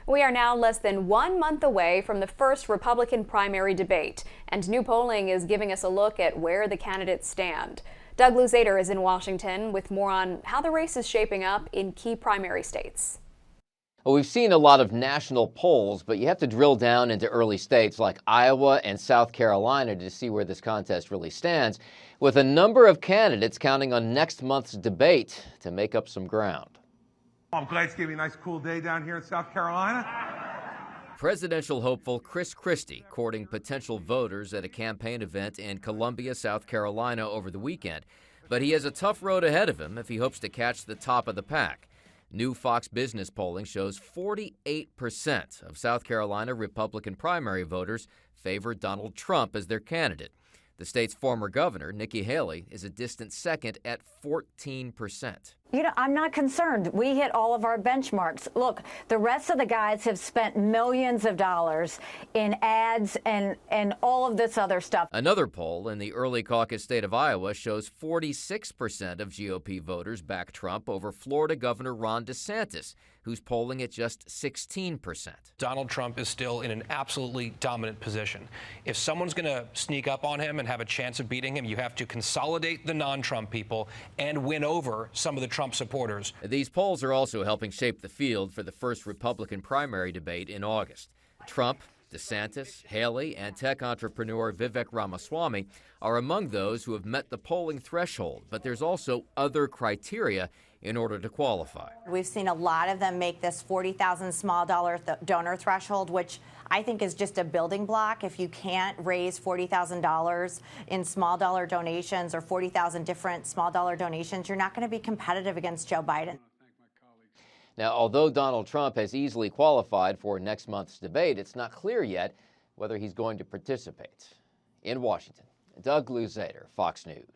We are now less than 1 month away from the first Republican primary debate, and new polling is giving us a look at where the candidates stand. Doug Luzader is in Washington with more on how the race is shaping up in key primary states. Well, we've seen a lot of national polls, but you have to drill down into early states like Iowa and South Carolina to see where this contest really stands, with a number of candidates counting on next month's debate to make up some ground. I'm glad it's giving me a nice cool day down here in South Carolina. Presidential hopeful Chris Christie courting potential voters at a campaign event in Columbia, South Carolina over the weekend. But he has a tough road ahead of him if he hopes to catch the top of the pack. New Fox Business polling shows 48% of South Carolina Republican primary voters favor Donald Trump as their candidate. The state's former governor, Nikki Haley, is a distant second at 14%. I'm not concerned. We hit all of our benchmarks. Look, the rest of the guys have spent millions of dollars in ads and all of this other stuff. Another poll in the early caucus state of Iowa shows 46% of GOP voters back Trump over Florida Governor Ron DeSantis, who's polling at just 16%. Donald Trump is still in an absolutely dominant position. If someone's going to sneak up on him and have a chance of beating him, you have to consolidate the non-Trump people and win over some of the Trump supporters. These polls are also helping shape the field for the first Republican primary debate in August. Trump, DeSantis, Haley, and tech entrepreneur Vivek Ramaswamy are among those who have met the polling threshold, but there's also other criteria in order to qualify. We've seen a lot of them make this $40,000 small dollar donor threshold, which I think is just a building block. If you can't raise $40,000 in small dollar donations or 40,000 different small dollar donations, you're not going to be competitive against Joe Biden. Now, although Donald Trump has easily qualified for next month's debate, it's not clear yet whether he's going to participate. In Washington, Doug Luzader, Fox News.